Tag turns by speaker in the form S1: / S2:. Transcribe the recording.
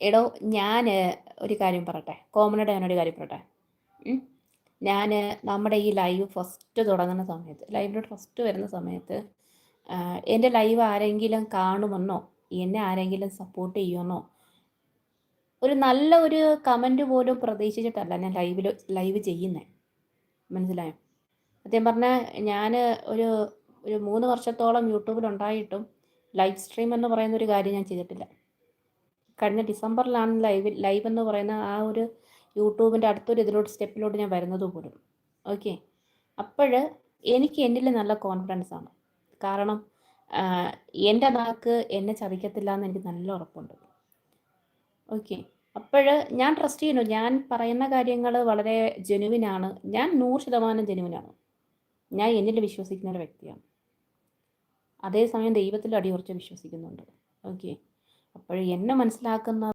S1: എടോ ഞാൻ ഒരു കാര്യം പറയട്ടെ, കോമണായിട്ട് ഞാനൊരു കാര്യം പറയട്ടെ. ഞാൻ നമ്മുടെ ഈ ലൈവ് ഫസ്റ്റ് തുടങ്ങുന്ന സമയത്ത്, ലൈവിലോട്ട് ഫസ്റ്റ് വരുന്ന സമയത്ത് എൻ്റെ ലൈവ് ആരെങ്കിലും കാണുമെന്നോ എന്നെ ആരെങ്കിലും സപ്പോർട്ട് ചെയ്യുമെന്നോ ഒരു നല്ല ഒരു കമൻറ്റ് പോലും പ്രതീക്ഷിച്ചിട്ടല്ല ഞാൻ ലൈവ് ചെയ്യുന്നത്. മനസ്സിലായോ? സത്യം പറഞ്ഞാൽ ഞാൻ ഒരു ഒരു 3 വർഷത്തോളം യൂട്യൂബിലുണ്ടായിട്ടും ലൈവ് സ്ട്രീം എന്ന് പറയുന്ന ഒരു കാര്യം ഞാൻ ചെയ്തിട്ടില്ല. കഴിഞ്ഞ ഡിസംബറിലാണ് ലൈവ് എന്ന് പറയുന്ന ആ ഒരു യൂട്യൂബിൻ്റെ അടുത്തൊരു സ്റ്റെപ്പിലോട്ട് ഞാൻ വരുന്നത് പോലും. ഓക്കെ. അപ്പോൾ എനിക്ക് എന്നിൽ നല്ല കോൺഫിഡൻസ് ആണ്. കാരണം എൻ്റെ നാക്ക് എന്നെ ചതിക്കത്തില്ല എന്ന് എനിക്ക് നല്ല ഉറപ്പുണ്ട്. ഓക്കെ. അപ്പോൾ ഞാൻ ട്രസ്റ്റ് ചെയ്യുന്നു. ഞാൻ പറയുന്ന കാര്യങ്ങൾ വളരെ ജെനുവിനാണ്. ഞാൻ 100% ജെനുവിനാണ്. ഞാൻ എന്നിൽ വിശ്വസിക്കുന്ന ഒരു വ്യക്തിയാണ്. അതേസമയം ദൈവത്തിൽ അടിയുറച്ച് വിശ്വസിക്കുന്നുണ്ട്. ഓക്കെ. അപ്പോൾ എന്നെ മനസ്സിലാക്കുന്ന